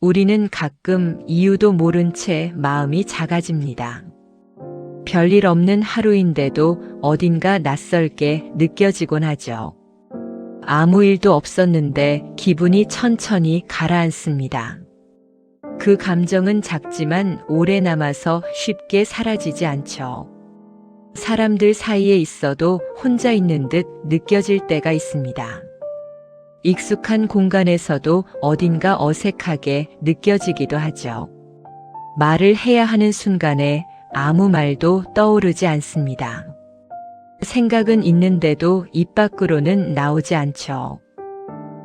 우리는 가끔 이유도 모른 채 마음이 작아집니다. 별일 없는 하루인데도 어딘가 낯설게 느껴지곤 하죠. 아무 일도 없었는데 기분이 천천히 가라앉습니다. 그 감정은 작지만 오래 남아서 쉽게 사라지지 않죠. 사람들 사이에 있어도 혼자 있는 듯 느껴질 때가 있습니다. 익숙한 공간에서도 어딘가 어색하게 느껴지기도 하죠. 말을 해야 하는 순간에 아무 말도 떠오르지 않습니다. 생각은 있는데도 입 밖으로는 나오지 않죠.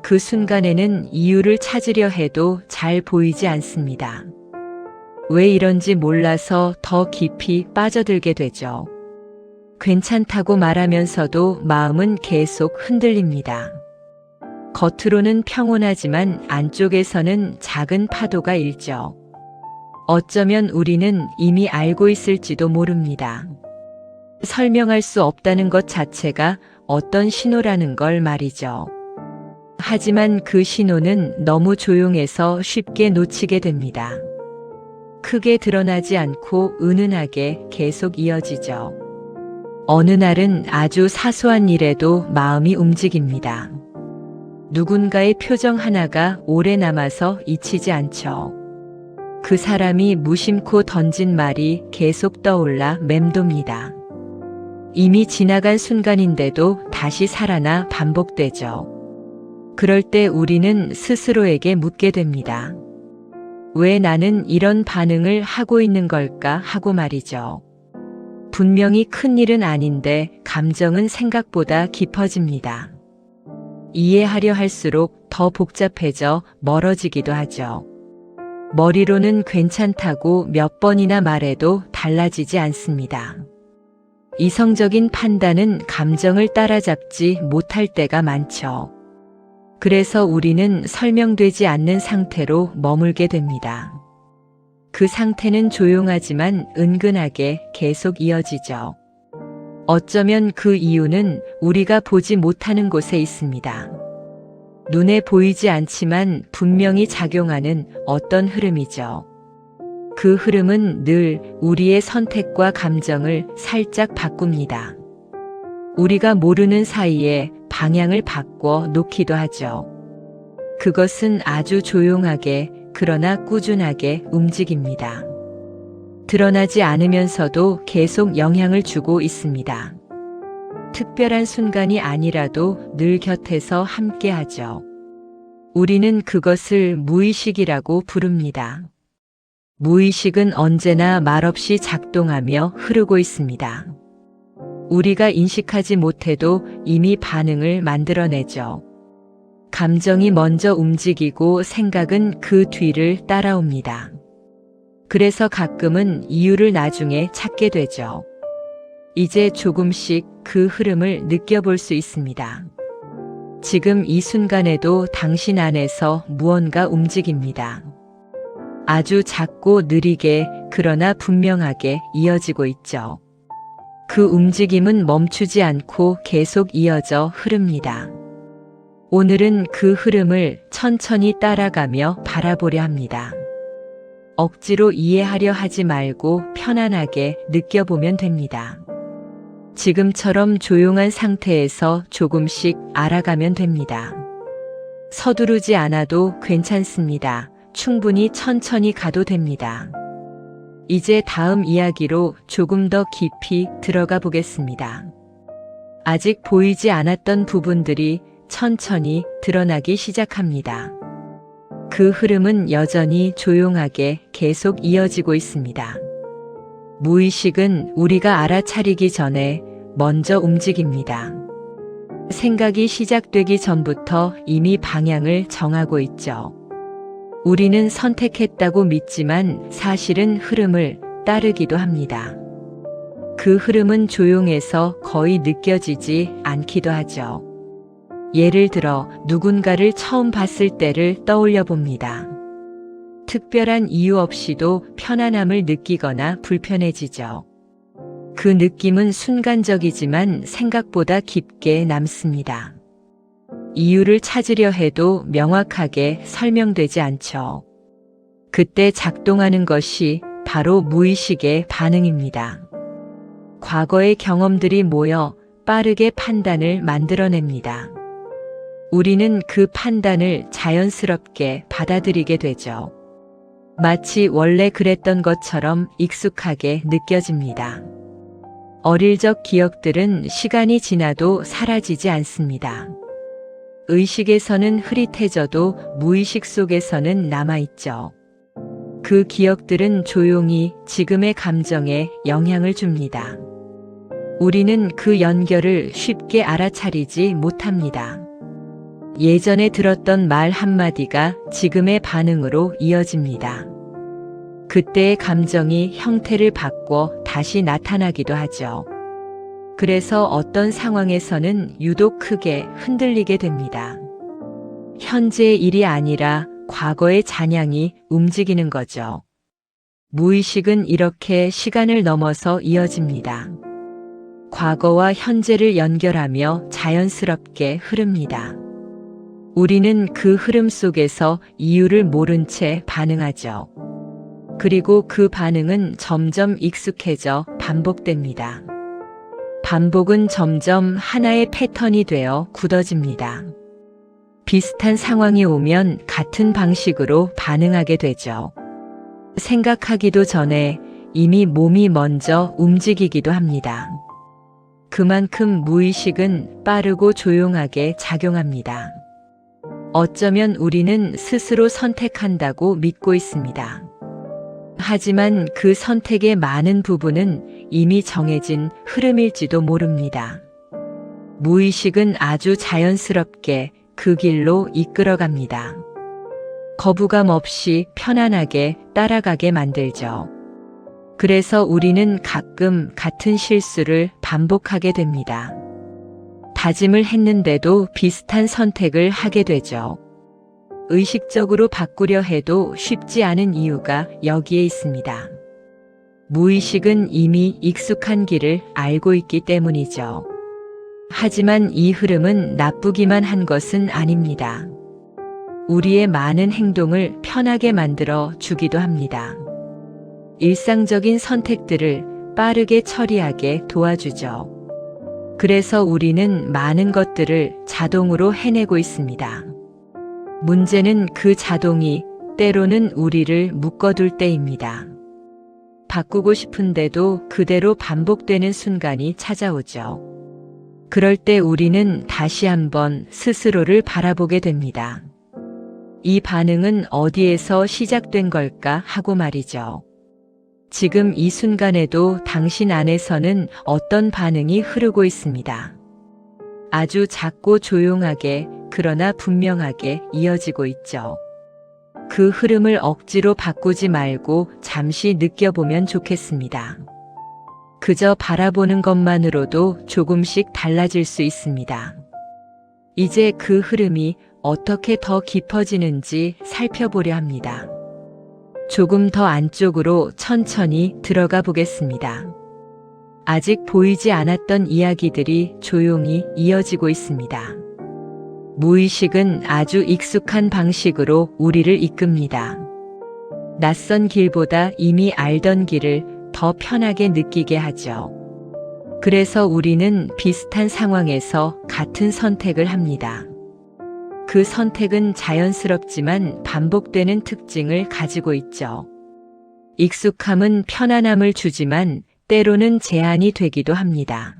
그 순간에는 이유를 찾으려 해도 잘 보이지 않습니다. 왜 이런지 몰라서 더 깊이 빠져들게 되죠. 괜찮다고 말하면서도 마음은 계속 흔들립니다. 겉으로는 평온하지만 안쪽에서는 작은 파도가 일죠. 어쩌면 우리는 이미 알고 있을지도 모릅니다. 설명할 수 없다는 것 자체가 어떤 신호라는 걸 말이죠. 하지만 그 신호는 너무 조용해서 쉽게 놓치게 됩니다. 크게 드러나지 않고 은은하게 계속 이어지죠. 어느 날은 아주 사소한 일에도 마음이 움직입니다. 누군가의 표정 하나가 오래 남아서 잊히지 않죠. 그 사람이 무심코 던진 말이 계속 떠올라 맴돕니다. 이미 지나간 순간인데도 다시 살아나 반복되죠. 그럴 때 우리는 스스로에게 묻게 됩니다. 왜 나는 이런 반응을 하고 있는 걸까 하고 말이죠. 분명히 큰 일은 아닌데 감정은 생각보다 깊어집니다. 이해하려 할수록 더 복잡해져 멀어지기도 하죠. 머리로는 괜찮다고 몇 번이나 말해도 달라지지 않습니다. 이성적인 판단은 감정을 따라잡지 못할 때가 많죠. 그래서 우리는 설명되지 않는 상태로 머물게 됩니다. 그 상태는 조용하지만 은근하게 계속 이어지죠. 어쩌면 그 이유는 우리가 보지 못하는 곳에 있습니다. 눈에 보이지 않지만 분명히 작용하는 어떤 흐름이죠. 그 흐름은 늘 우리의 선택과 감정을 살짝 바꿉니다. 우리가 모르는 사이에 방향을 바꿔 놓기도 하죠. 그것은 아주 조용하게 그러나 꾸준하게 움직입니다. 드러나지 않으면서도 계속 영향을 주고 있습니다. 특별한 순간이 아니라도 늘 곁에서 함께하죠. 우리는 그것을 무의식이라고 부릅니다. 무의식은 언제나 말없이 작동하며 흐르고 있습니다. 우리가 인식하지 못해도 이미 반응을 만들어내죠. 감정이 먼저 움직이고 생각은 그 뒤를 따라옵니다. 그래서 가끔은 이유를 나중에 찾게 되죠. 이제 조금씩 그 흐름을 느껴볼 수 있습니다. 지금 이 순간에도 당신 안에서 무언가 움직입니다. 아주 작고 느리게 그러나 분명하게 이어지고 있죠. 그 움직임은 멈추지 않고 계속 이어져 흐릅니다. 오늘은 그 흐름을 천천히 따라가며 바라보려 합니다. 억지로 이해하려 하지 말고 편안하게 느껴보면 됩니다. 지금처럼 조용한 상태에서 조금씩 알아가면 됩니다. 서두르지 않아도 괜찮습니다. 충분히 천천히 가도 됩니다. 이제 다음 이야기로 조금 더 깊이 들어가 보겠습니다. 아직 보이지 않았던 부분들이 천천히 드러나기 시작합니다. 그 흐름은 여전히 조용하게 계속 이어지고 있습니다. 무의식은 우리가 알아차리기 전에 먼저 움직입니다. 생각이 시작되기 전부터 이미 방향을 정하고 있죠. 우리는 선택했다고 믿지만 사실은 흐름을 따르기도 합니다. 그 흐름은 조용해서 거의 느껴지지 않기도 하죠. 예를 들어 누군가를 처음 봤을 때를 떠올려 봅니다. 특별한 이유 없이도 편안함을 느끼거나 불편해지죠. 그 느낌은 순간적이지만 생각보다 깊게 남습니다. 이유를 찾으려 해도 명확하게 설명되지 않죠. 그때 작동하는 것이 바로 무의식의 반응입니다. 과거의 경험들이 모여 빠르게 판단을 만들어냅니다. 우리는 그 판단을 자연스럽게 받아들이게 되죠. 마치 원래 그랬던 것처럼 익숙하게 느껴집니다. 어릴 적 기억들은 시간이 지나도 사라지지 않습니다. 의식에서는 흐릿해져도 무의식 속에서는 남아있죠. 그 기억들은 조용히 지금의 감정에 영향을 줍니다. 우리는 그 연결을 쉽게 알아차리지 못합니다. 예전에 들었던 말 한마디가 지금의 반응으로 이어집니다. 그때의 감정이 형태를 바꿔 다시 나타나기도 하죠. 그래서 어떤 상황에서는 유독 크게 흔들리게 됩니다. 현재의 일이 아니라 과거의 잔향이 움직이는 거죠. 무의식은 이렇게 시간을 넘어서 이어집니다. 과거와 현재를 연결하며 자연스럽게 흐릅니다. 우리는 그 흐름 속에서 이유를 모른 채 반응하죠. 그리고 그 반응은 점점 익숙해져 반복됩니다. 반복은 점점 하나의 패턴이 되어 굳어집니다. 비슷한 상황이 오면 같은 방식으로 반응하게 되죠. 생각하기도 전에 이미 몸이 먼저 움직이기도 합니다. 그만큼 무의식은 빠르고 조용하게 작용합니다. 어쩌면 우리는 스스로 선택한다고 믿고 있습니다. 하지만 그 선택의 많은 부분은 이미 정해진 흐름일지도 모릅니다. 무의식은 아주 자연스럽게 그 길로 이끌어갑니다. 거부감 없이 편안하게 따라가게 만들죠. 그래서 우리는 가끔 같은 실수를 반복하게 됩니다. 다짐을 했는데도 비슷한 선택을 하게 되죠. 의식적으로 바꾸려 해도 쉽지 않은 이유가 여기에 있습니다. 무의식은 이미 익숙한 길을 알고 있기 때문이죠. 하지만 이 흐름은 나쁘기만 한 것은 아닙니다. 우리의 많은 행동을 편하게 만들어 주기도 합니다. 일상적인 선택들을 빠르게 처리하게 도와주죠. 그래서 우리는 많은 것들을 자동으로 해내고 있습니다. 문제는 그 자동이 때로는 우리를 묶어둘 때입니다. 바꾸고 싶은데도 그대로 반복되는 순간이 찾아오죠. 그럴 때 우리는 다시 한번 스스로를 바라보게 됩니다. 이 반응은 어디에서 시작된 걸까 하고 말이죠. 지금 이 순간에도 당신 안에서는 어떤 반응이 흐르고 있습니다. 아주 작고 조용하게 그러나 분명하게 이어지고 있죠. 그 흐름을 억지로 바꾸지 말고 잠시 느껴보면 좋겠습니다. 그저 바라보는 것만으로도 조금씩 달라질 수 있습니다. 이제 그 흐름이 어떻게 더 깊어지는지 살펴보려 합니다. 조금 더 안쪽으로 천천히 들어가 보겠습니다. 아직 보이지 않았던 이야기들이 조용히 이어지고 있습니다. 무의식은 아주 익숙한 방식으로 우리를 이끕니다. 낯선 길보다 이미 알던 길을 더 편하게 느끼게 하죠. 그래서 우리는 비슷한 상황에서 같은 선택을 합니다. 그 선택은 자연스럽지만 반복되는 특징을 가지고 있죠. 익숙함은 편안함을 주지만 때로는 제한이 되기도 합니다.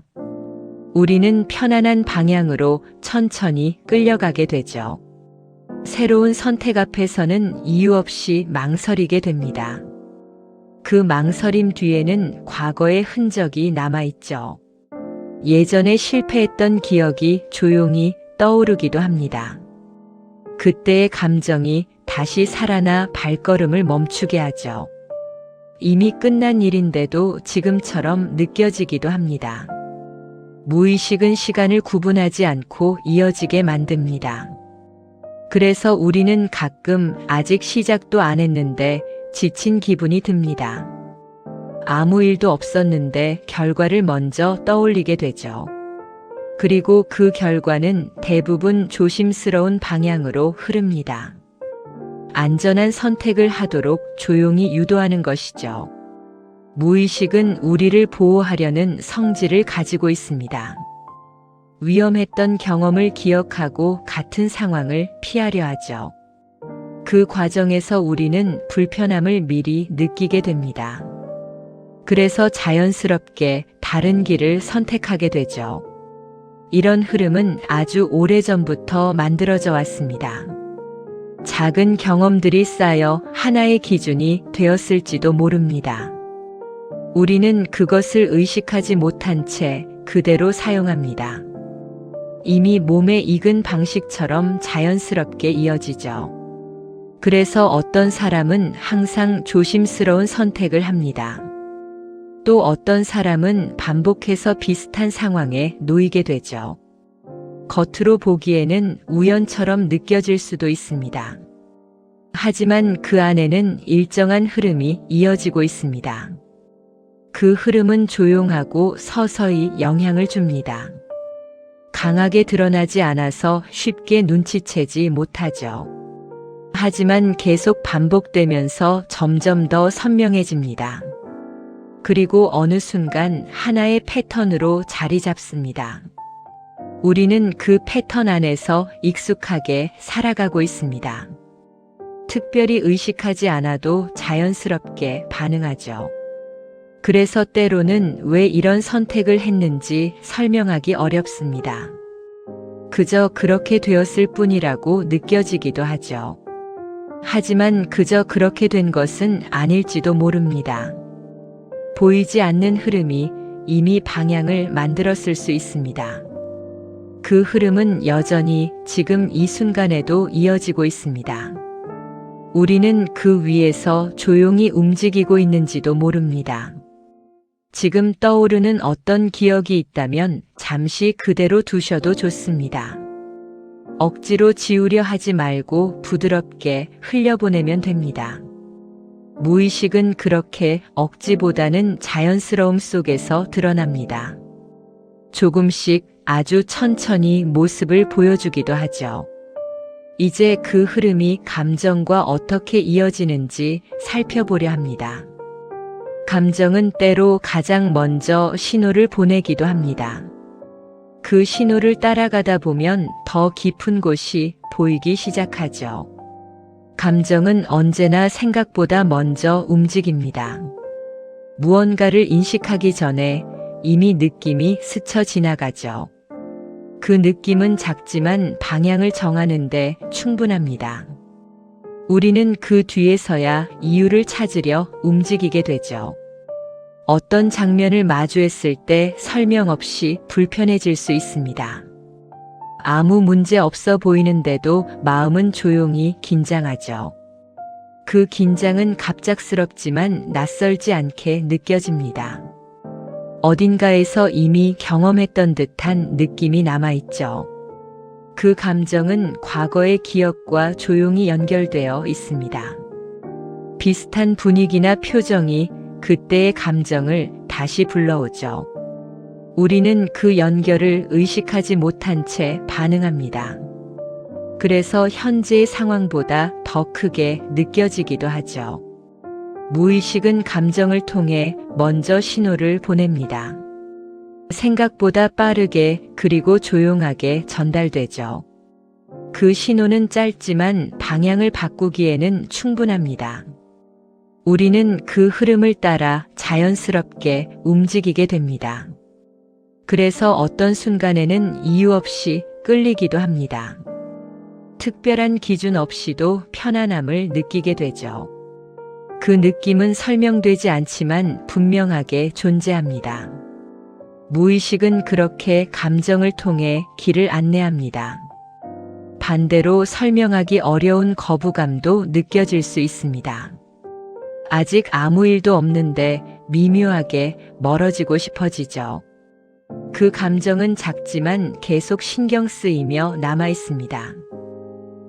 우리는 편안한 방향으로 천천히 끌려가게 되죠. 새로운 선택 앞에서는 이유 없이 망설이게 됩니다. 그 망설임 뒤에는 과거의 흔적이 남아있죠. 예전에 실패했던 기억이 조용히 떠오르기도 합니다. 그때의 감정이 다시 살아나 발걸음을 멈추게 하죠. 이미 끝난 일인데도 지금처럼 느껴지기도 합니다. 무의식은 시간을 구분하지 않고 이어지게 만듭니다. 그래서 우리는 가끔 아직 시작도 안 했는데 지친 기분이 듭니다. 아무 일도 없었는데 결과를 먼저 떠올리게 되죠. 그리고 그 결과는 대부분 조심스러운 방향으로 흐릅니다. 안전한 선택을 하도록 조용히 유도하는 것이죠. 무의식은 우리를 보호하려는 성질을 가지고 있습니다. 위험했던 경험을 기억하고 같은 상황을 피하려 하죠. 그 과정에서 우리는 불편함을 미리 느끼게 됩니다. 그래서 자연스럽게 다른 길을 선택하게 되죠. 이런 흐름은 아주 오래전부터 만들어져 왔습니다. 작은 경험들이 쌓여 하나의 기준이 되었을지도 모릅니다. 우리는 그것을 의식하지 못한 채 그대로 사용합니다. 이미 몸에 익은 방식처럼 자연스럽게 이어지죠. 그래서 어떤 사람은 항상 조심스러운 선택을 합니다. 또 어떤 사람은 반복해서 비슷한 상황에 놓이게 되죠. 겉으로 보기에는 우연처럼 느껴질 수도 있습니다. 하지만 그 안에는 일정한 흐름이 이어지고 있습니다. 그 흐름은 조용하고 서서히 영향을 줍니다. 강하게 드러나지 않아서 쉽게 눈치채지 못하죠. 하지만 계속 반복되면서 점점 더 선명해집니다. 그리고 어느 순간 하나의 패턴으로 자리 잡습니다. 우리는 그 패턴 안에서 익숙하게 살아가고 있습니다. 특별히 의식하지 않아도 자연스럽게 반응하죠. 그래서 때로는 왜 이런 선택을 했는지 설명하기 어렵습니다. 그저 그렇게 되었을 뿐이라고 느껴지기도 하죠. 하지만 그저 그렇게 된 것은 아닐지도 모릅니다. 보이지 않는 흐름이 이미 방향을 만들었을 수 있습니다. 그 흐름은 여전히 지금 이 순간에도 이어지고 있습니다. 우리는 그 위에서 조용히 움직이고 있는지도 모릅니다. 지금 떠오르는 어떤 기억이 있다면 잠시 그대로 두셔도 좋습니다. 억지로 지우려 하지 말고 부드럽게 흘려보내면 됩니다. 무의식은 그렇게 억지보다는 자연스러움 속에서 드러납니다. 조금씩 아주 천천히 모습을 보여주기도 하죠. 이제 그 흐름이 감정과 어떻게 이어지는지 살펴보려 합니다. 감정은 때로 가장 먼저 신호를 보내기도 합니다. 그 신호를 따라가다 보면 더 깊은 곳이 보이기 시작하죠. 감정은 언제나 생각보다 먼저 움직입니다. 무언가를 인식하기 전에 이미 느낌이 스쳐 지나가죠. 그 느낌은 작지만 방향을 정하는데 충분합니다. 우리는 그 뒤에서야 이유를 찾으려 움직이게 되죠. 어떤 장면을 마주했을 때 설명 없이 불편해질 수 있습니다. 아무 문제 없어 보이는데도 마음은 조용히 긴장하죠. 그 긴장은 갑작스럽지만 낯설지 않게 느껴집니다. 어딘가에서 이미 경험했던 듯한 느낌이 남아있죠. 그 감정은 과거의 기억과 조용히 연결되어 있습니다. 비슷한 분위기나 표정이 그때의 감정을 다시 불러오죠. 우리는 그 연결을 의식하지 못한 채 반응합니다. 그래서 현재의 상황보다 더 크게 느껴지기도 하죠. 무의식은 감정을 통해 먼저 신호를 보냅니다. 생각보다 빠르게 그리고 조용하게 전달되죠. 그 신호는 짧지만 방향을 바꾸기에는 충분합니다. 우리는 그 흐름을 따라 자연스럽게 움직이게 됩니다. 그래서 어떤 순간에는 이유 없이 끌리기도 합니다. 특별한 기준 없이도 편안함을 느끼게 되죠. 그 느낌은 설명되지 않지만 분명하게 존재합니다. 무의식은 그렇게 감정을 통해 길을 안내합니다. 반대로 설명하기 어려운 거부감도 느껴질 수 있습니다. 아직 아무 일도 없는데 미묘하게 멀어지고 싶어지죠. 그 감정은 작지만 계속 신경 쓰이며 남아 있습니다.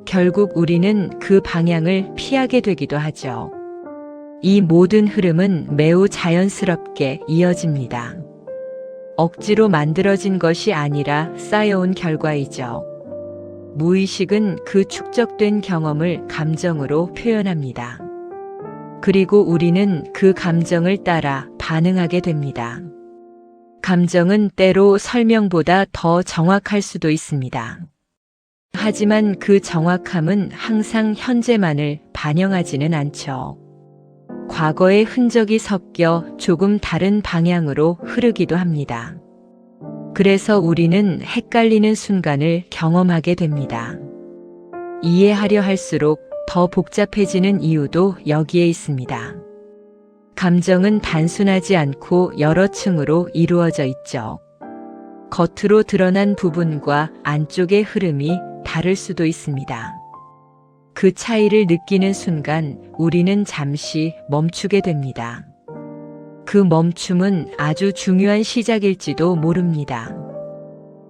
결국 우리는 그 방향을 피하게 되기도 하죠. 이 모든 흐름은 매우 자연스럽게 이어집니다. 억지로 만들어진 것이 아니라 쌓여온 결과이죠. 무의식은 그 축적된 경험을 감정으로 표현합니다. 그리고 우리는 그 감정을 따라 반응하게 됩니다. 감정은 때로 설명보다 더 정확할 수도 있습니다. 하지만 그 정확함은 항상 현재만을 반영하지는 않죠. 과거의 흔적이 섞여 조금 다른 방향으로 흐르기도 합니다. 그래서 우리는 헷갈리는 순간을 경험하게 됩니다. 이해하려 할수록 더 복잡해지는 이유도 여기에 있습니다. 감정은 단순하지 않고 여러 층으로 이루어져 있죠. 겉으로 드러난 부분과 안쪽의 흐름이 다를 수도 있습니다. 그 차이를 느끼는 순간 우리는 잠시 멈추게 됩니다. 그 멈춤은 아주 중요한 시작일지도 모릅니다.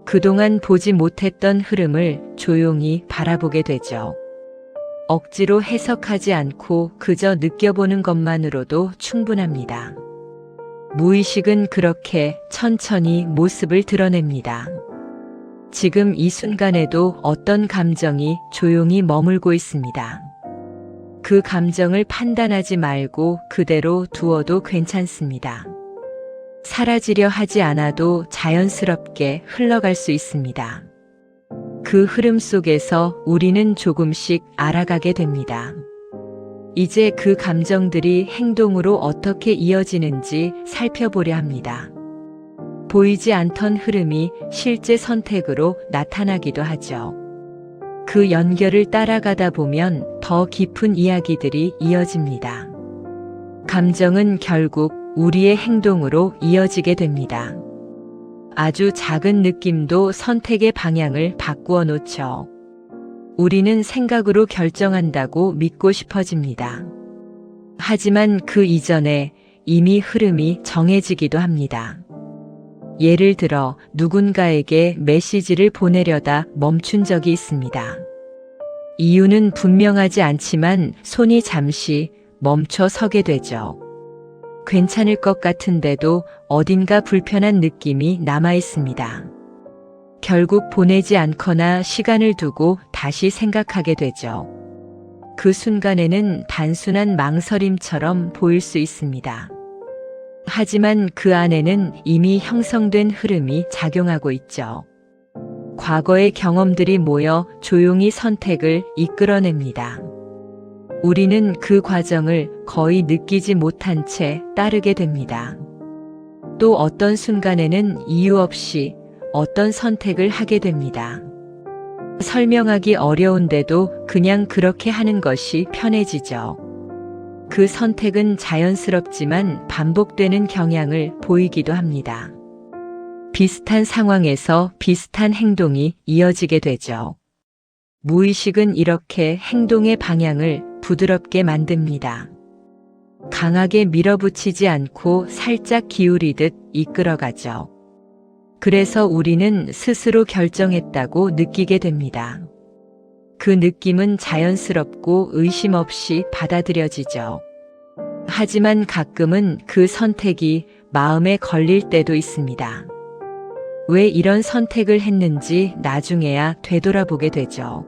그동안 보지 못했던 흐름을 조용히 바라보게 되죠. 억지로 해석하지 않고 그저 느껴보는 것만으로도 충분합니다. 무의식은 그렇게 천천히 모습을 드러냅니다. 지금 이 순간에도 어떤 감정이 조용히 머물고 있습니다. 그 감정을 판단하지 말고 그대로 두어도 괜찮습니다. 사라지려 하지 않아도 자연스럽게 흘러갈 수 있습니다. 그 흐름 속에서 우리는 조금씩 알아가게 됩니다. 이제 그 감정들이 행동으로 어떻게 이어지는지 살펴보려 합니다. 보이지 않던 흐름이 실제 선택으로 나타나기도 하죠. 그 연결을 따라가다 보면 더 깊은 이야기들이 이어집니다. 감정은 결국 우리의 행동으로 이어지게 됩니다. 아주 작은 느낌도 선택의 방향을 바꾸어 놓죠. 우리는 생각으로 결정한다고 믿고 싶어집니다. 하지만 그 이전에 이미 흐름이 정해지기도 합니다. 예를 들어 누군가에게 메시지를 보내려다 멈춘 적이 있습니다. 이유는 분명하지 않지만 손이 잠시 멈춰 서게 되죠. 괜찮을 것 같은데도 어딘가 불편한 느낌이 남아 있습니다. 결국 보내지 않거나 시간을 두고 다시 생각하게 되죠. 그 순간에는 단순한 망설임처럼 보일 수 있습니다. 하지만 그 안에는 이미 형성된 흐름이 작용하고 있죠. 과거의 경험들이 모여 조용히 선택을 이끌어냅니다. 우리는 그 과정을 거의 느끼지 못한 채 따르게 됩니다. 또 어떤 순간에는 이유 없이 어떤 선택을 하게 됩니다. 설명하기 어려운데도 그냥 그렇게 하는 것이 편해지죠. 그 선택은 자연스럽지만 반복되는 경향을 보이기도 합니다. 비슷한 상황에서 비슷한 행동이 이어지게 되죠. 무의식은 이렇게 행동의 방향을 부드럽게 만듭니다. 강하게 밀어붙이지 않고 살짝 기울이듯 이끌어가죠. 그래서 우리는 스스로 결정했다고 느끼게 됩니다. 그 느낌은 자연스럽고 의심 없이 받아들여지죠. 하지만 가끔은 그 선택이 마음에 걸릴 때도 있습니다. 왜 이런 선택을 했는지 나중에야 되돌아보게 되죠.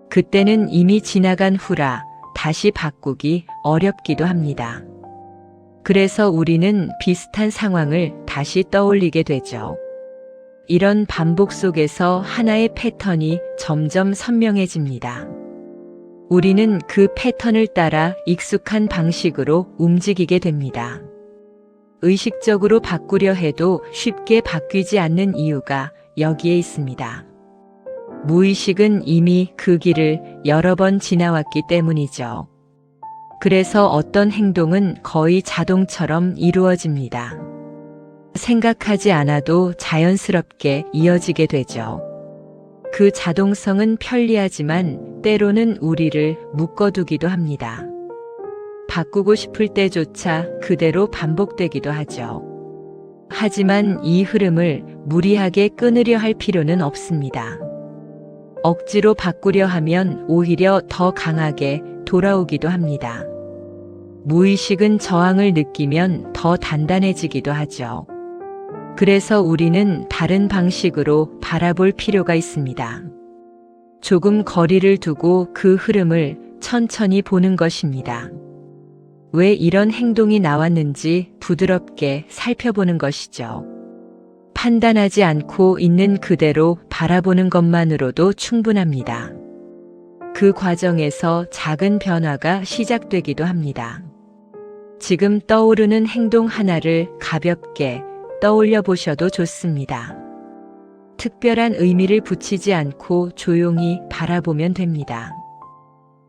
그때는 이미 지나간 후라 다시 바꾸기 어렵기도 합니다. 그래서 우리는 비슷한 상황을 다시 떠올리게 되죠. 이런 반복 속에서 하나의 패턴이 점점 선명해집니다. 우리는 그 패턴을 따라 익숙한 방식으로 움직이게 됩니다. 의식적으로 바꾸려 해도 쉽게 바뀌지 않는 이유가 여기에 있습니다. 무의식은 이미 그 길을 여러 번 지나왔기 때문이죠. 그래서 어떤 행동은 거의 자동처럼 이루어집니다. 생각하지 않아도 자연스럽게 이어지게 되죠. 그 자동성은 편리하지만 때로는 우리를 묶어두기도 합니다. 바꾸고 싶을 때조차 그대로 반복되기도 하죠. 하지만 이 흐름을 무리하게 끊으려 할 필요는 없습니다. 억지로 바꾸려 하면 오히려 더 강하게 돌아오기도 합니다. 무의식은 저항을 느끼면 더 단단해지기도 하죠. 그래서 우리는 다른 방식으로 바라볼 필요가 있습니다. 조금 거리를 두고 그 흐름을 천천히 보는 것입니다. 왜 이런 행동이 나왔는지 부드럽게 살펴보는 것이죠. 판단하지 않고 있는 그대로 바라보는 것만으로도 충분합니다. 그 과정에서 작은 변화가 시작되기도 합니다. 지금 떠오르는 행동 하나를 가볍게 떠올려 보셔도 좋습니다. 특별한 의미를 붙이지 않고 조용히 바라보면 됩니다.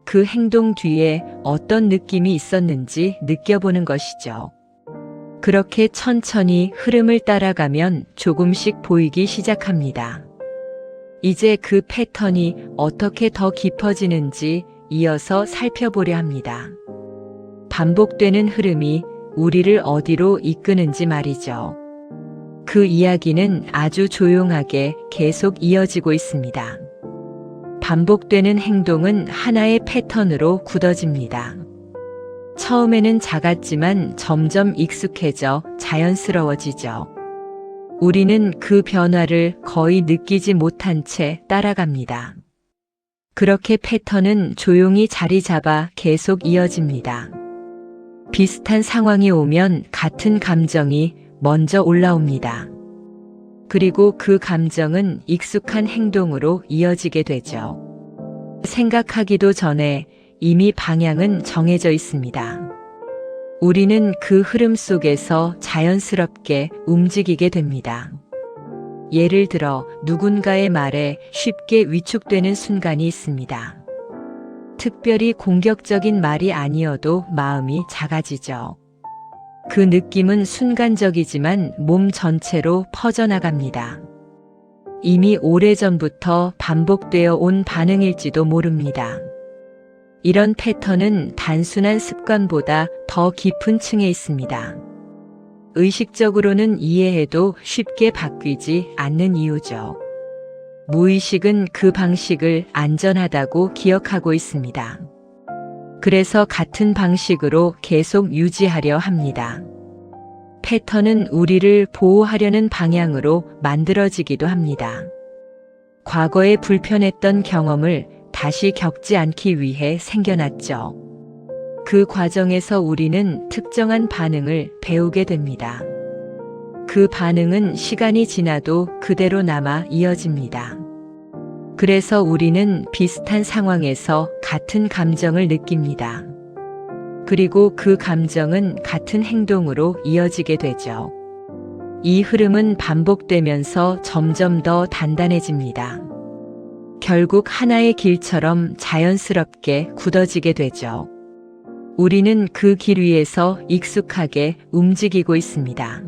그 행동 뒤에 어떤 느낌이 있었는지 느껴보는 것이죠. 그렇게 천천히 흐름을 따라가면 조금씩 보이기 시작합니다. 이제 그 패턴이 어떻게 더 깊어지는지 이어서 살펴보려 합니다. 반복되는 흐름이 우리를 어디로 이끄는지 말이죠. 그 이야기는 아주 조용하게 계속 이어지고 있습니다. 반복되는 행동은 하나의 패턴으로 굳어집니다. 처음에는 작았지만 점점 익숙해져 자연스러워지죠. 우리는 그 변화를 거의 느끼지 못한 채 따라갑니다. 그렇게 패턴은 조용히 자리 잡아 계속 이어집니다. 비슷한 상황이 오면 같은 감정이 먼저 올라옵니다. 그리고 그 감정은 익숙한 행동으로 이어지게 되죠. 생각하기도 전에 이미 방향은 정해져 있습니다. 우리는 그 흐름 속에서 자연스럽게 움직이게 됩니다. 예를 들어 누군가의 말에 쉽게 위축되는 순간이 있습니다. 특별히 공격적인 말이 아니어도 마음이 작아지죠. 그 느낌은 순간적이지만 몸 전체로 퍼져나갑니다. 이미 오래전부터 반복되어 온 반응일지도 모릅니다. 이런 패턴은 단순한 습관보다 더 깊은 층에 있습니다. 의식적으로는 이해해도 쉽게 바뀌지 않는 이유죠. 무의식은 그 방식을 안전하다고 기억하고 있습니다. 그래서 같은 방식으로 계속 유지하려 합니다. 패턴은 우리를 보호하려는 방향으로 만들어지기도 합니다. 과거에 불편했던 경험을 다시 겪지 않기 위해 생겨났죠. 그 과정에서 우리는 특정한 반응을 배우게 됩니다. 그 반응은 시간이 지나도 그대로 남아 이어집니다. 그래서 우리는 비슷한 상황에서 같은 감정을 느낍니다. 그리고 그 감정은 같은 행동으로 이어지게 되죠. 이 흐름은 반복되면서 점점 더 단단해집니다. 결국 하나의 길처럼 자연스럽게 굳어지게 되죠. 우리는 그 길 위에서 익숙하게 움직이고 있습니다.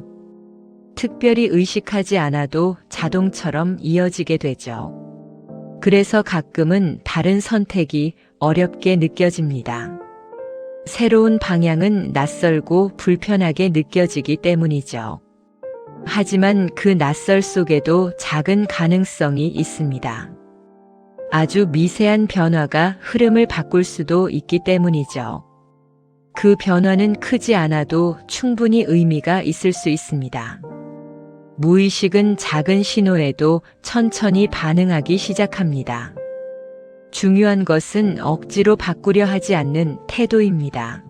특별히 의식하지 않아도 자동처럼 이어지게 되죠. 그래서 가끔은 다른 선택이 어렵게 느껴집니다. 새로운 방향은 낯설고 불편하게 느껴지기 때문이죠. 하지만 그 낯설 속에도 작은 가능성이 있습니다. 아주 미세한 변화가 흐름을 바꿀 수도 있기 때문이죠. 그 변화는 크지 않아도 충분히 의미가 있을 수 있습니다. 무의식은 작은 신호에도 천천히 반응하기 시작합니다. 중요한 것은 억지로 바꾸려 하지 않는 태도입니다.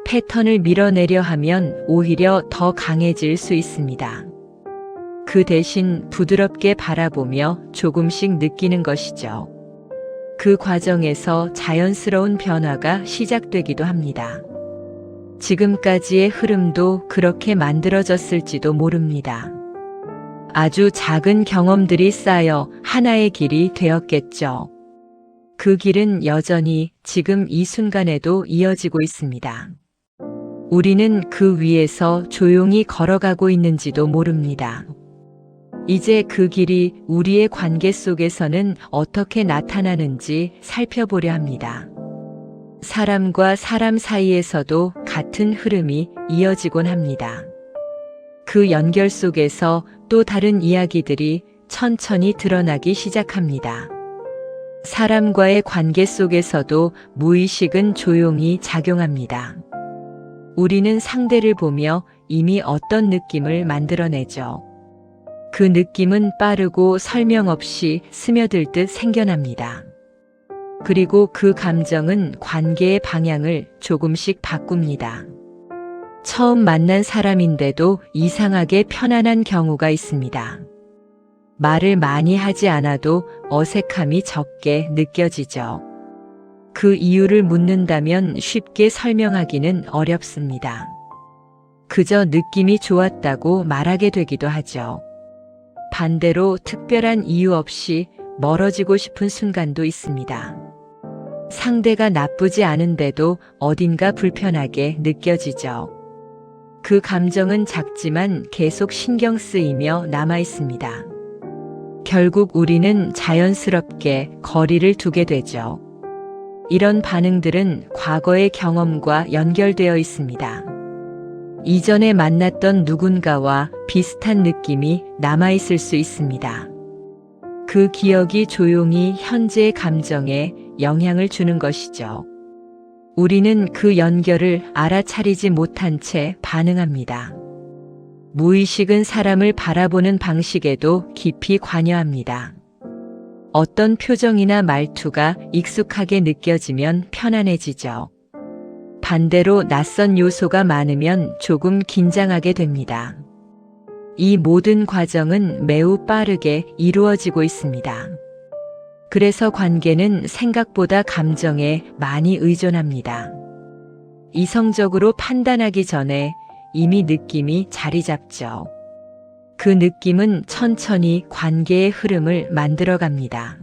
패턴을 밀어내려 하면 오히려 더 강해질 수 있습니다. 그 대신 부드럽게 바라보며 조금씩 느끼는 것이죠. 그 과정에서 자연스러운 변화가 시작되기도 합니다. 지금까지의 흐름도 그렇게 만들어졌을지도 모릅니다. 아주 작은 경험들이 쌓여 하나의 길이 되었겠죠. 그 길은 여전히 지금 이 순간에도 이어지고 있습니다. 우리는 그 위에서 조용히 걸어가고 있는지도 모릅니다. 이제 그 길이 우리의 관계 속에서는 어떻게 나타나는지 살펴보려 합니다. 사람과 사람 사이에서도 같은 흐름이 이어지곤 합니다. 그 연결 속에서 또 다른 이야기들이 천천히 드러나기 시작합니다. 사람과의 관계 속에서도 무의식은 조용히 작용합니다. 우리는 상대를 보며 이미 어떤 느낌을 만들어내죠. 그 느낌은 빠르고 설명 없이 스며들 듯 생겨납니다. 그리고 그 감정은 관계의 방향을 조금씩 바꿉니다. 처음 만난 사람인데도 이상하게 편안한 경우가 있습니다. 말을 많이 하지 않아도 어색함이 적게 느껴지죠. 그 이유를 묻는다면 쉽게 설명하기는 어렵습니다. 그저 느낌이 좋았다고 말하게 되기도 하죠. 반대로 특별한 이유 없이 멀어지고 싶은 순간도 있습니다. 상대가 나쁘지 않은데도 어딘가 불편하게 느껴지죠. 그 감정은 작지만 계속 신경 쓰이며 남아 있습니다. 결국 우리는 자연스럽게 거리를 두게 되죠. 이런 반응들은 과거의 경험과 연결되어 있습니다. 이전에 만났던 누군가와 비슷한 느낌이 남아있을 수 있습니다. 그 기억이 조용히 현재의 감정에 영향을 주는 것이죠. 우리는 그 연결을 알아차리지 못한 채 반응합니다. 무의식은 사람을 바라보는 방식에도 깊이 관여합니다. 어떤 표정이나 말투가 익숙하게 느껴지면 편안해지죠. 반대로 낯선 요소가 많으면 조금 긴장하게 됩니다. 이 모든 과정은 매우 빠르게 이루어지고 있습니다. 그래서 관계는 생각보다 감정에 많이 의존합니다. 이성적으로 판단하기 전에 이미 느낌이 자리 잡죠. 그 느낌은 천천히 관계의 흐름을 만들어갑니다.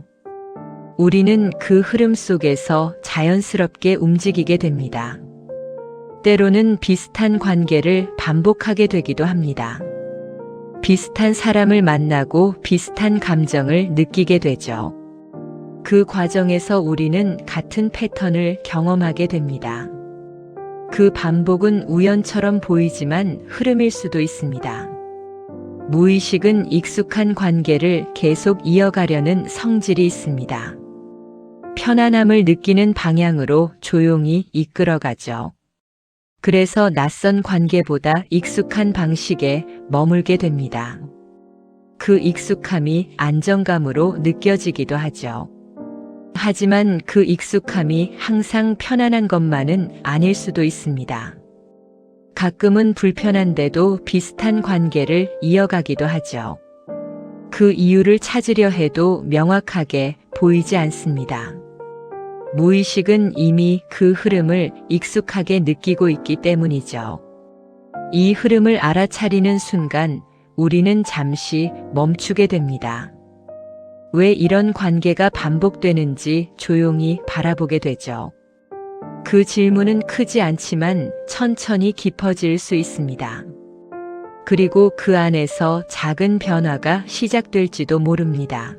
우리는 그 흐름 속에서 자연스럽게 움직이게 됩니다. 때로는 비슷한 관계를 반복하게 되기도 합니다. 비슷한 사람을 만나고 비슷한 감정을 느끼게 되죠. 그 과정에서 우리는 같은 패턴을 경험하게 됩니다. 그 반복은 우연처럼 보이지만 흐름일 수도 있습니다. 무의식은 익숙한 관계를 계속 이어가려는 성질이 있습니다. 편안함을 느끼는 방향으로 조용히 이끌어가죠. 그래서 낯선 관계보다 익숙한 방식에 머물게 됩니다. 그 익숙함이 안정감으로 느껴지기도 하죠. 하지만 그 익숙함이 항상 편안한 것만은 아닐 수도 있습니다. 가끔은 불편한데도 비슷한 관계를 이어가기도 하죠. 그 이유를 찾으려 해도 명확하게 보이지 않습니다. 무의식은 이미 그 흐름을 익숙하게 느끼고 있기 때문이죠. 이 흐름을 알아차리는 순간 우리는 잠시 멈추게 됩니다. 왜 이런 관계가 반복되는지 조용히 바라보게 되죠. 그 질문은 크지 않지만 천천히 깊어질 수 있습니다. 그리고 그 안에서 작은 변화가 시작될지도 모릅니다.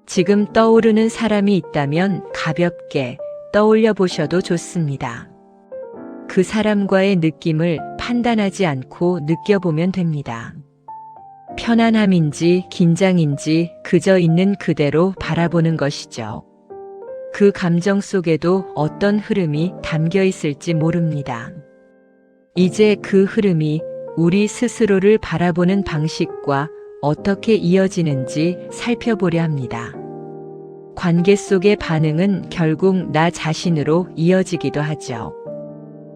지금 떠오르는 사람이 있다면 가볍게 떠올려 보셔도 좋습니다. 그 사람과의 느낌을 판단하지 않고 느껴보면 됩니다. 편안함인지 긴장인지 그저 있는 그대로 바라보는 것이죠. 그 감정 속에도 어떤 흐름이 담겨 있을지 모릅니다. 이제 그 흐름이 우리 스스로를 바라보는 방식과 어떻게 이어지는지 살펴보려 합니다. 관계 속의 반응은 결국 나 자신으로 이어지기도 하죠.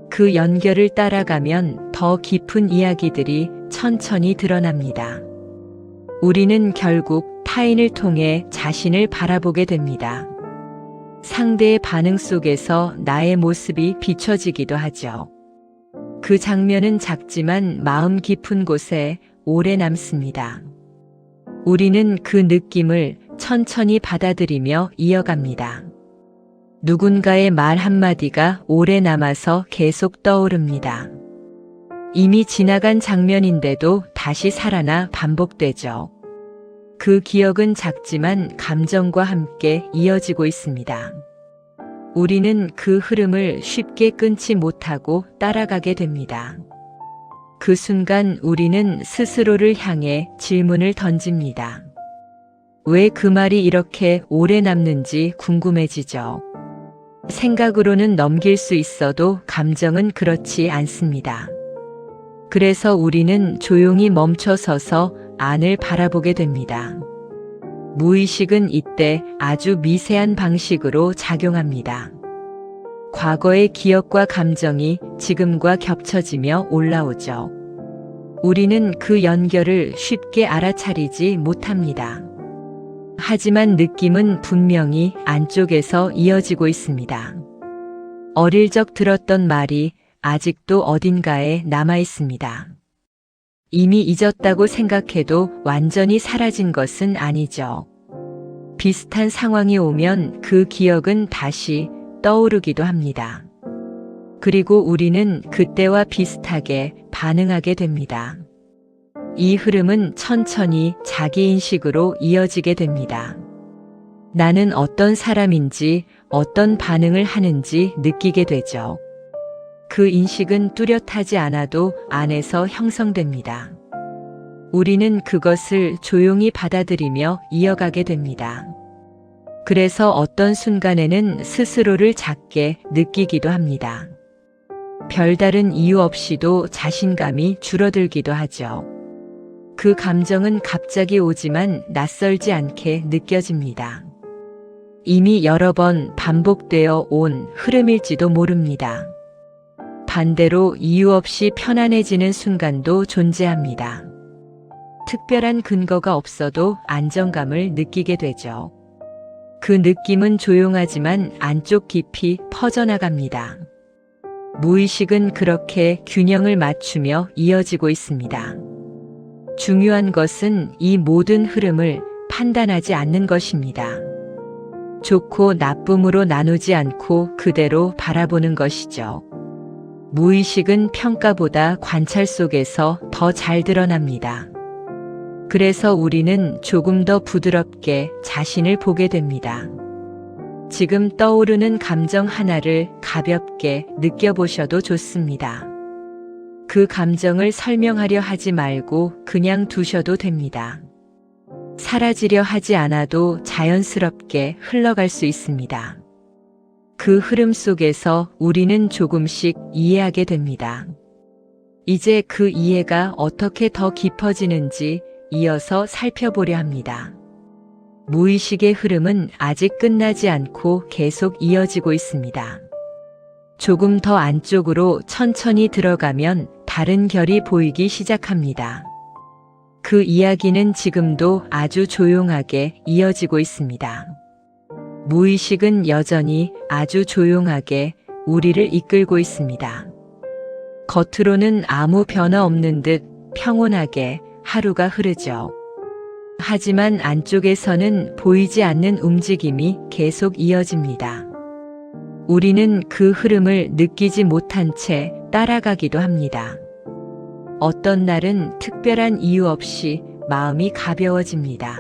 그 연결을 따라가면 더 깊은 이야기들이 천천히 드러납니다. 우리는 결국 타인을 통해 자신을 바라보게 됩니다. 상대의 반응 속에서 나의 모습이 비춰지기도 하죠. 그 장면은 작지만 마음 깊은 곳에 오래 남습니다. 우리는 그 느낌을 천천히 받아들이며 이어갑니다. 누군가의 말 한마디가 오래 남아서 계속 떠오릅니다. 이미 지나간 장면인데도 다시 살아나 반복되죠. 그 기억은 작지만 감정과 함께 이어지고 있습니다. 우리는 그 흐름을 쉽게 끊지 못하고 따라가게 됩니다. 그 순간 우리는 스스로를 향해 질문을 던집니다. 왜 그 말이 이렇게 오래 남는지 궁금해지죠. 생각으로는 넘길 수 있어도 감정은 그렇지 않습니다. 그래서 우리는 조용히 멈춰서서 안을 바라보게 됩니다. 무의식은 이때 아주 미세한 방식으로 작용합니다. 과거의 기억과 감정이 지금과 겹쳐지며 올라오죠. 우리는 그 연결을 쉽게 알아차리지 못합니다. 하지만 느낌은 분명히 안쪽에서 이어지고 있습니다. 어릴 적 들었던 말이 아직도 어딘가에 남아 있습니다. 이미 잊었다고 생각해도 완전히 사라진 것은 아니죠. 비슷한 상황이 오면 그 기억은 다시 떠오르기도 합니다. 그리고 우리는 그때와 비슷하게 반응하게 됩니다. 이 흐름은 천천히 자기인식으로 이어지게 됩니다. 나는 어떤 사람인지, 어떤 반응을 하는지 느끼게 되죠. 그 인식은 뚜렷하지 않아도 안에서 형성됩니다. 우리는 그것을 조용히 받아들이며 이어가게 됩니다. 그래서 어떤 순간에는 스스로를 작게 느끼기도 합니다. 별다른 이유 없이도 자신감이 줄어들기도 하죠. 그 감정은 갑자기 오지만 낯설지 않게 느껴집니다. 이미 여러 번 반복되어 온 흐름일지도 모릅니다. 반대로 이유 없이 편안해지는 순간도 존재합니다. 특별한 근거가 없어도 안정감을 느끼게 되죠. 그 느낌은 조용하지만 안쪽 깊이 퍼져나갑니다. 무의식은 그렇게 균형을 맞추며 이어지고 있습니다. 중요한 것은 이 모든 흐름을 판단하지 않는 것입니다. 좋고 나쁨으로 나누지 않고 그대로 바라보는 것이죠. 무의식은 평가보다 관찰 속에서 더 잘 드러납니다. 그래서 우리는 조금 더 부드럽게 자신을 보게 됩니다. 지금 떠오르는 감정 하나를 가볍게 느껴보셔도 좋습니다. 그 감정을 설명하려 하지 말고 그냥 두셔도 됩니다. 사라지려 하지 않아도 자연스럽게 흘러갈 수 있습니다. 그 흐름 속에서 우리는 조금씩 이해하게 됩니다. 이제 그 이해가 어떻게 더 깊어지는지 이어서 살펴보려 합니다. 무의식의 흐름은 아직 끝나지 않고 계속 이어지고 있습니다. 조금 더 안쪽으로 천천히 들어가면 다른 결이 보이기 시작합니다. 그 이야기는 지금도 아주 조용하게 이어지고 있습니다. 무의식은 여전히 아주 조용하게 우리를 이끌고 있습니다. 겉으로는 아무 변화 없는 듯 평온하게 하루가 흐르죠. 하지만 안쪽에서는 보이지 않는 움직임이 계속 이어집니다. 우리는 그 흐름을 느끼지 못한 채 따라가기도 합니다. 어떤 날은 특별한 이유 없이 마음이 가벼워집니다.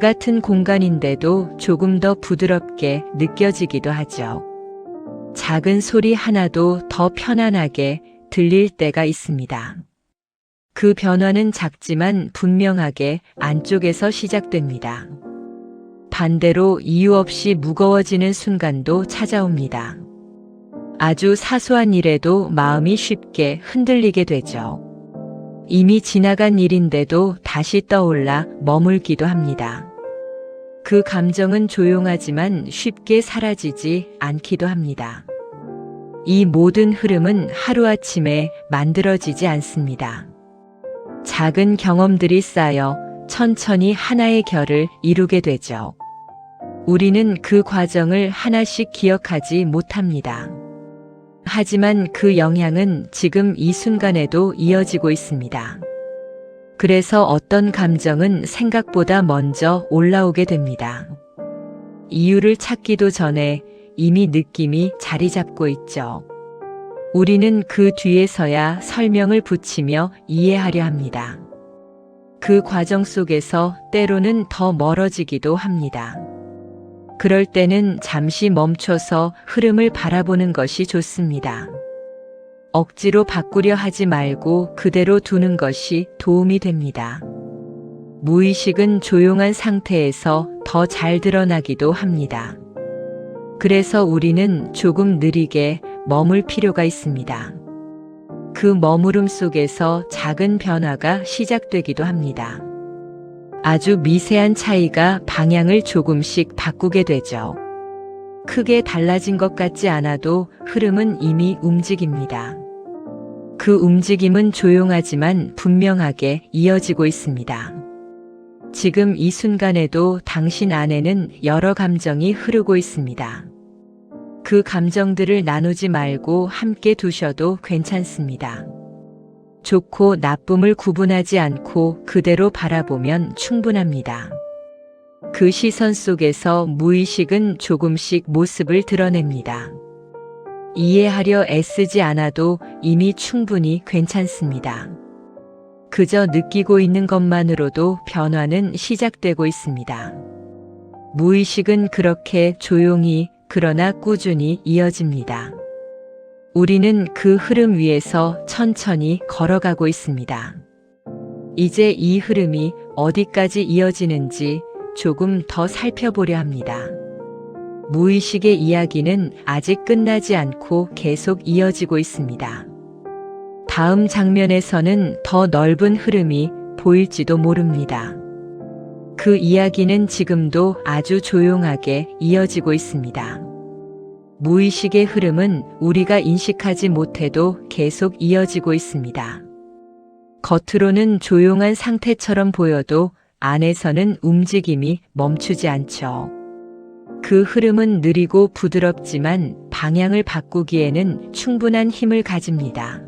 같은 공간인데도 조금 더 부드럽게 느껴지기도 하죠. 작은 소리 하나도 더 편안하게 들릴 때가 있습니다. 그 변화는 작지만 분명하게 안쪽에서 시작됩니다. 반대로 이유 없이 무거워지는 순간도 찾아옵니다. 아주 사소한 일에도 마음이 쉽게 흔들리게 되죠. 이미 지나간 일인데도 다시 떠올라 머물기도 합니다. 그 감정은 조용하지만 쉽게 사라지지 않기도 합니다. 이 모든 흐름은 하루아침에 만들어지지 않습니다. 작은 경험들이 쌓여 천천히 하나의 결을 이루게 되죠. 우리는 그 과정을 하나씩 기억하지 못합니다. 하지만 그 영향은 지금 이 순간에도 이어지고 있습니다. 그래서 어떤 감정은 생각보다 먼저 올라오게 됩니다. 이유를 찾기도 전에 이미 느낌이 자리 잡고 있죠. 우리는 그 뒤에서야 설명을 붙이며 이해하려 합니다. 그 과정 속에서 때로는 더 멀어지기도 합니다. 그럴 때는 잠시 멈춰서 흐름을 바라보는 것이 좋습니다. 억지로 바꾸려 하지 말고 그대로 두는 것이 도움이 됩니다. 무의식은 조용한 상태에서 더 잘 드러나기도 합니다. 그래서 우리는 조금 느리게 머물 필요가 있습니다. 그 머무름 속에서 작은 변화가 시작되기도 합니다. 아주 미세한 차이가 방향을 조금씩 바꾸게 되죠. 크게 달라진 것 같지 않아도 흐름은 이미 움직입니다. 그 움직임은 조용하지만 분명하게 이어지고 있습니다. 지금 이 순간에도 당신 안에는 여러 감정이 흐르고 있습니다. 그 감정들을 나누지 말고 함께 두셔도 괜찮습니다. 좋고 나쁨을 구분하지 않고 그대로 바라보면 충분합니다. 그 시선 속에서 무의식은 조금씩 모습을 드러냅니다. 이해하려 애쓰지 않아도 이미 충분히 괜찮습니다. 그저 느끼고 있는 것만으로도 변화는 시작되고 있습니다. 무의식은 그렇게 조용히 그러나 꾸준히 이어집니다. 우리는 그 흐름 위에서 천천히 걸어가고 있습니다. 이제 이 흐름이 어디까지 이어지는지 조금 더 살펴보려 합니다. 무의식의 이야기는 아직 끝나지 않고 계속 이어지고 있습니다. 다음 장면에서는 더 넓은 흐름이 보일지도 모릅니다. 그 이야기는 지금도 아주 조용하게 이어지고 있습니다. 무의식의 흐름은 우리가 인식하지 못해도 계속 이어지고 있습니다. 겉으로는 조용한 상태처럼 보여도 안에서는 움직임이 멈추지 않죠. 그 흐름은 느리고 부드럽지만 방향을 바꾸기에는 충분한 힘을 가집니다.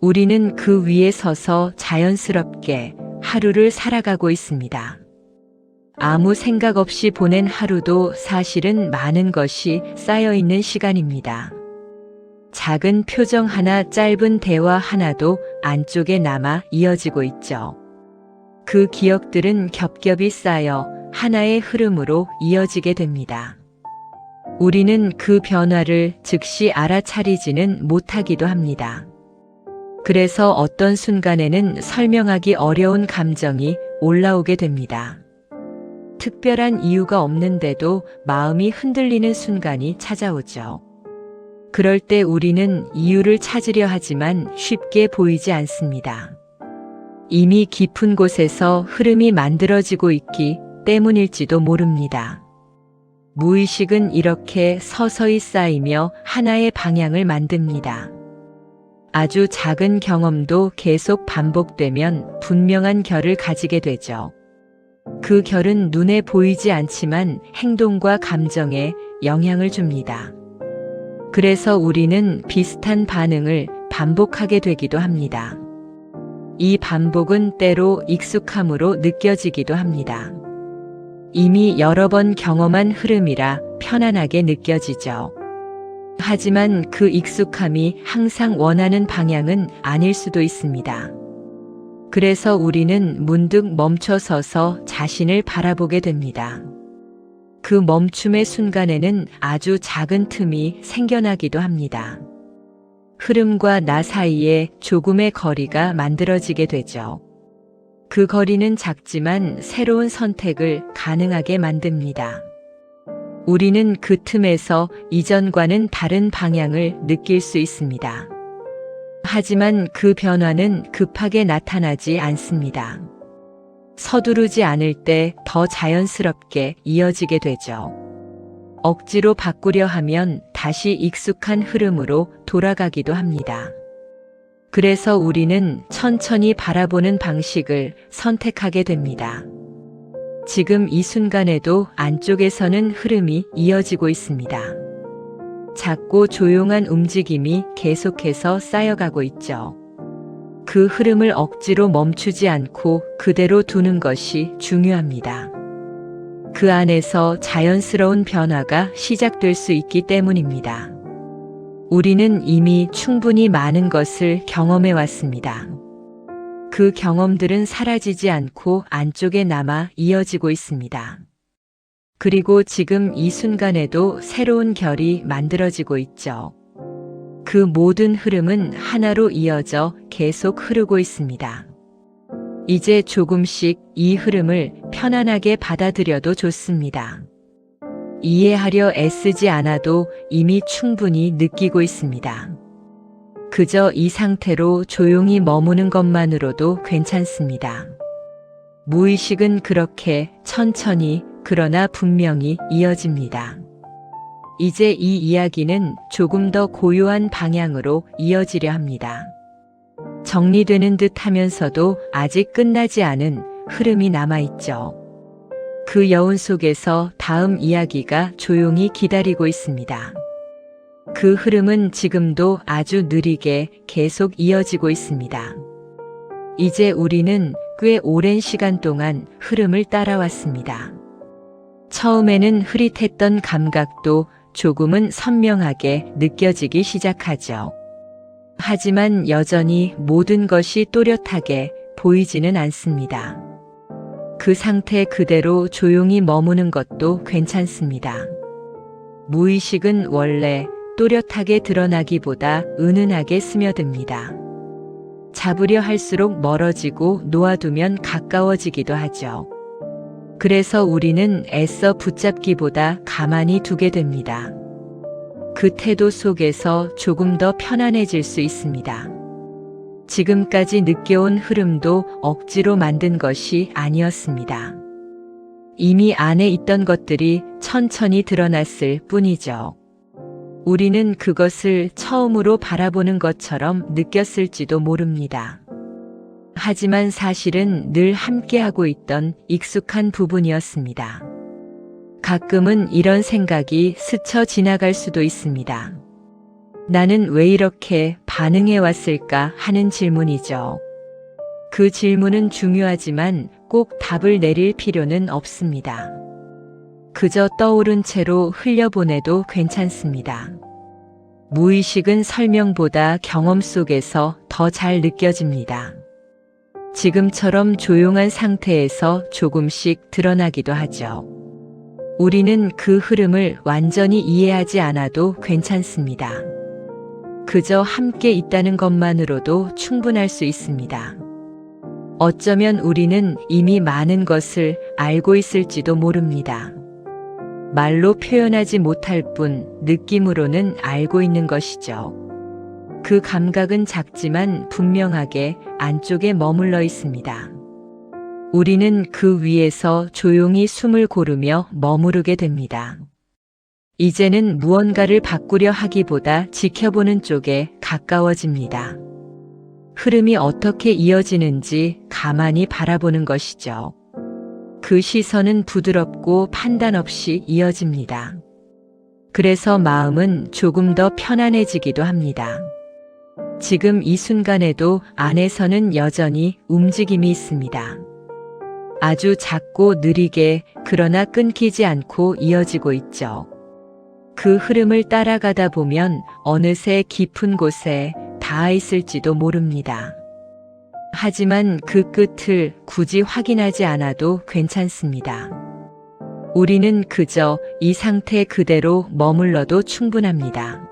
우리는 그 위에 서서 자연스럽게 하루를 살아가고 있습니다. 아무 생각 없이 보낸 하루도 사실은 많은 것이 쌓여있는 시간입니다. 작은 표정 하나, 짧은 대화 하나도 안쪽에 남아 이어지고 있죠. 그 기억들은 겹겹이 쌓여 하나의 흐름으로 이어지게 됩니다. 우리는 그 변화를 즉시 알아차리지는 못하기도 합니다. 그래서 어떤 순간에는 설명하기 어려운 감정이 올라오게 됩니다. 특별한 이유가 없는데도 마음이 흔들리는 순간이 찾아오죠. 그럴 때 우리는 이유를 찾으려 하지만 쉽게 보이지 않습니다. 이미 깊은 곳에서 흐름이 만들어지고 있기 때문일지도 모릅니다. 무의식은 이렇게 서서히 쌓이며 하나의 방향을 만듭니다. 아주 작은 경험도 계속 반복되면 분명한 결을 가지게 되죠. 그 결은 눈에 보이지 않지만 행동과 감정에 영향을 줍니다. 그래서 우리는 비슷한 반응을 반복하게 되기도 합니다. 이 반복은 때로 익숙함으로 느껴지기도 합니다. 이미 여러 번 경험한 흐름이라 편안하게 느껴지죠. 하지만 그 익숙함이 항상 원하는 방향은 아닐 수도 있습니다. 그래서 우리는 문득 멈춰서서 자신을 바라보게 됩니다. 그 멈춤의 순간에는 아주 작은 틈이 생겨나기도 합니다. 흐름과 나 사이에 조금의 거리가 만들어지게 되죠. 그 거리는 작지만 새로운 선택을 가능하게 만듭니다. 우리는 그 틈에서 이전과는 다른 방향을 느낄 수 있습니다. 하지만 그 변화는 급하게 나타나지 않습니다. 서두르지 않을 때 더 자연스럽게 이어지게 되죠. 억지로 바꾸려 하면 다시 익숙한 흐름으로 돌아가기도 합니다. 그래서 우리는 천천히 바라보는 방식을 선택하게 됩니다. 지금 이 순간에도 안쪽에서는 흐름이 이어지고 있습니다. 작고 조용한 움직임이 계속해서 쌓여가고 있죠. 그 흐름을 억지로 멈추지 않고 그대로 두는 것이 중요합니다. 그 안에서 자연스러운 변화가 시작될 수 있기 때문입니다. 우리는 이미 충분히 많은 것을 경험해 왔습니다. 그 경험들은 사라지지 않고 안쪽에 남아 이어지고 있습니다. 그리고 지금 이 순간에도 새로운 결이 만들어지고 있죠. 그 모든 흐름은 하나로 이어져 계속 흐르고 있습니다. 이제 조금씩 이 흐름을 편안하게 받아들여도 좋습니다. 이해하려 애쓰지 않아도 이미 충분히 느끼고 있습니다. 그저 이 상태로 조용히 머무는 것만으로도 괜찮습니다. 무의식은 그렇게 천천히 그러나 분명히 이어집니다. 이제 이 이야기는 조금 더 고요한 방향으로 이어지려 합니다. 정리되는 듯 하면서도 아직 끝나지 않은 흐름이 남아있죠. 그 여운 속에서 다음 이야기가 조용히 기다리고 있습니다. 그 흐름은 지금도 아주 느리게 계속 이어지고 있습니다. 이제 우리는 꽤 오랜 시간 동안 흐름을 따라왔습니다. 처음에는 흐릿했던 감각도 조금은 선명하게 느껴지기 시작하죠. 하지만 여전히 모든 것이 또렷하게 보이지는 않습니다. 그 상태 그대로 조용히 머무는 것도 괜찮습니다. 무의식은 원래 또렷하게 드러나기보다 은은하게 스며듭니다. 잡으려 할수록 멀어지고 놓아두면 가까워지기도 하죠. 그래서 우리는 애써 붙잡기보다 가만히 두게 됩니다. 그 태도 속에서 조금 더 편안해질 수 있습니다. 지금까지 느껴온 흐름도 억지로 만든 것이 아니었습니다. 이미 안에 있던 것들이 천천히 드러났을 뿐이죠. 우리는 그것을 처음으로 바라보는 것처럼 느꼈을지도 모릅니다. 하지만 사실은 늘 함께하고 있던 익숙한 부분이었습니다. 가끔은 이런 생각이 스쳐 지나갈 수도 있습니다. 나는 왜 이렇게 반응해 왔을까 하는 질문이죠. 그 질문은 중요하지만 꼭 답을 내릴 필요는 없습니다. 그저 떠오른 채로 흘려보내도 괜찮습니다. 무의식은 설명보다 경험 속에서 더 잘 느껴집니다. 지금처럼 조용한 상태에서 조금씩 드러나기도 하죠. 우리는 그 흐름을 완전히 이해하지 않아도 괜찮습니다. 그저 함께 있다는 것만으로도 충분할 수 있습니다. 어쩌면 우리는 이미 많은 것을 알고 있을지도 모릅니다. 말로 표현하지 못할 뿐 느낌으로는 알고 있는 것이죠. 그 감각은 작지만 분명하게 안쪽에 머물러 있습니다. 우리는 그 위에서 조용히 숨을 고르며 머무르게 됩니다. 이제는 무언가를 바꾸려 하기보다 지켜보는 쪽에 가까워집니다. 흐름이 어떻게 이어지는지 가만히 바라보는 것이죠. 그 시선은 부드럽고 판단 없이 이어집니다. 그래서 마음은 조금 더 편안해지기도 합니다. 지금 이 순간에도 안에서는 여전히 움직임이 있습니다. 아주 작고 느리게 그러나 끊기지 않고 이어지고 있죠. 그 흐름을 따라가다 보면 어느새 깊은 곳에 닿아 있을지도 모릅니다. 하지만 그 끝을 굳이 확인하지 않아도 괜찮습니다. 우리는 그저 이 상태 그대로 머물러도 충분합니다.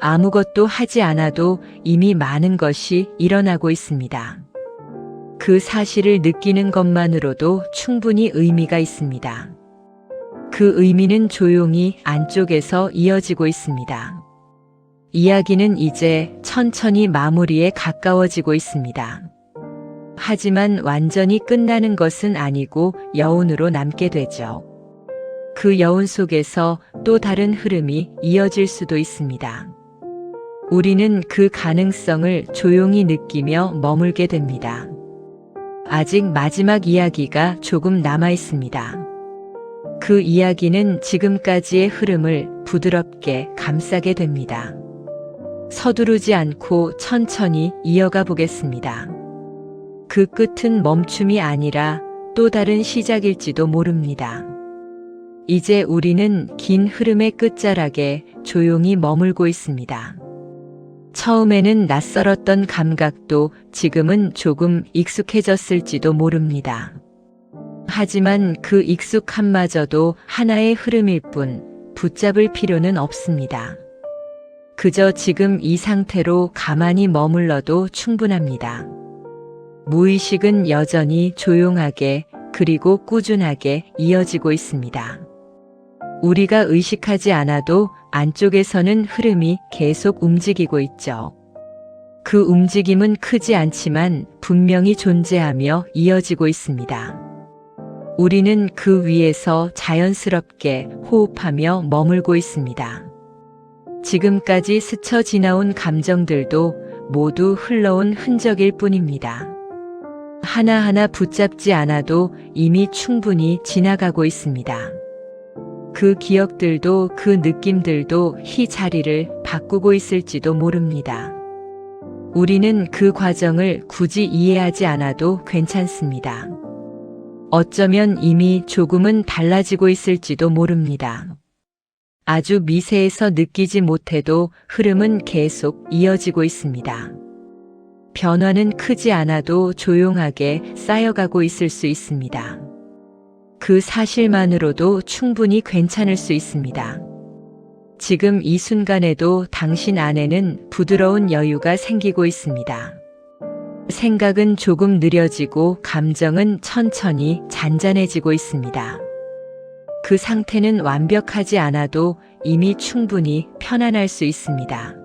아무것도 하지 않아도 이미 많은 것이 일어나고 있습니다. 그 사실을 느끼는 것만으로도 충분히 의미가 있습니다. 그 의미는 조용히 안쪽에서 이어지고 있습니다. 이야기는 이제 천천히 마무리에 가까워지고 있습니다. 하지만 완전히 끝나는 것은 아니고 여운으로 남게 되죠. 그 여운 속에서 또 다른 흐름이 이어질 수도 있습니다. 우리는 그 가능성을 조용히 느끼며 머물게 됩니다. 아직 마지막 이야기가 조금 남아 있습니다. 그 이야기는 지금까지의 흐름을 부드럽게 감싸게 됩니다. 서두르지 않고 천천히 이어가 보겠습니다. 그 끝은 멈춤이 아니라 또 다른 시작일지도 모릅니다. 이제 우리는 긴 흐름의 끝자락에 조용히 머물고 있습니다. 처음에는 낯설었던 감각도 지금은 조금 익숙해졌을지도 모릅니다. 하지만 그 익숙함마저도 하나의 흐름일 뿐 붙잡을 필요는 없습니다. 그저 지금 이 상태로 가만히 머물러도 충분합니다. 무의식은 여전히 조용하게 그리고 꾸준하게 이어지고 있습니다. 우리가 의식하지 않아도 안쪽에서는 흐름이 계속 움직이고 있죠. 그 움직임은 크지 않지만 분명히 존재하며 이어지고 있습니다. 우리는 그 위에서 자연스럽게 호흡하며 머물고 있습니다. 지금까지 스쳐 지나온 감정들도 모두 흘러온 흔적일 뿐입니다. 하나하나 붙잡지 않아도 이미 충분히 지나가고 있습니다. 그 기억들도 그 느낌들도 이 자리를 바꾸고 있을지도 모릅니다. 우리는 그 과정을 굳이 이해하지 않아도 괜찮습니다. 어쩌면 이미 조금은 달라지고 있을지도 모릅니다. 아주 미세해서 느끼지 못해도 흐름은 계속 이어지고 있습니다. 변화는 크지 않아도 조용하게 쌓여가고 있을 수 있습니다. 그 사실만으로도 충분히 괜찮을 수 있습니다. 지금 이 순간에도 당신 안에는 부드러운 여유가 생기고 있습니다. 생각은 조금 느려지고 감정은 천천히 잔잔해지고 있습니다. 그 상태는 완벽하지 않아도 이미 충분히 편안할 수 있습니다.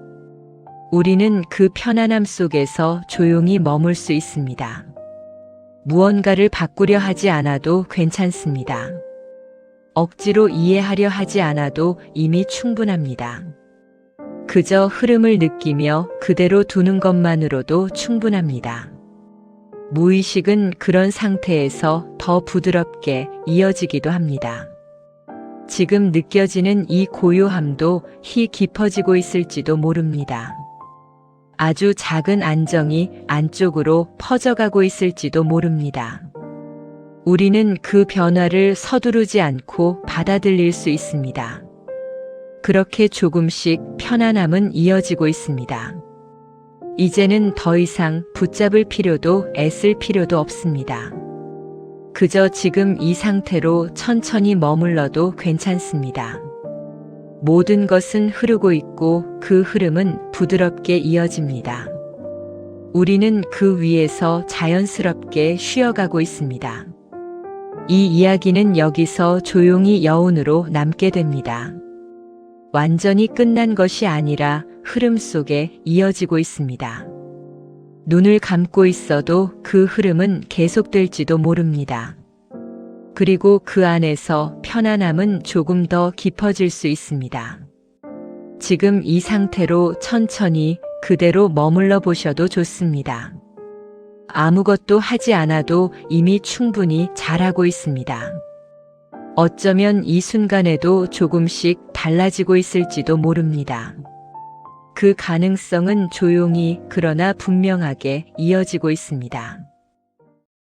우리는 그 편안함 속에서 조용히 머물 수 있습니다. 무언가를 바꾸려 하지 않아도 괜찮습니다. 억지로 이해하려 하지 않아도 이미 충분합니다. 그저 흐름을 느끼며 그대로 두는 것만으로도 충분합니다. 무의식은 그런 상태에서 더 부드럽게 이어지기도 합니다. 지금 느껴지는 이 고요함도 히 깊어지고 있을지도 모릅니다. 아주 작은 안정이 안쪽으로 퍼져가고 있을지도 모릅니다. 우리는 그 변화를 서두르지 않고 받아들일 수 있습니다. 그렇게 조금씩 편안함은 이어지고 있습니다. 이제는 더 이상 붙잡을 필요도 애쓸 필요도 없습니다. 그저 지금 이 상태로 천천히 머물러도 괜찮습니다. 모든 것은 흐르고 있고 그 흐름은 부드럽게 이어집니다. 우리는 그 위에서 자연스럽게 쉬어가고 있습니다. 이 이야기는 여기서 조용히 여운으로 남게 됩니다. 완전히 끝난 것이 아니라 흐름 속에 이어지고 있습니다. 눈을 감고 있어도 그 흐름은 계속될지도 모릅니다. 그리고 그 안에서 편안함은 조금 더 깊어질 수 있습니다. 지금 이 상태로 천천히 그대로 머물러 보셔도 좋습니다. 아무것도 하지 않아도 이미 충분히 잘하고 있습니다. 어쩌면 이 순간에도 조금씩 달라지고 있을지도 모릅니다. 그 가능성은 조용히 그러나 분명하게 이어지고 있습니다.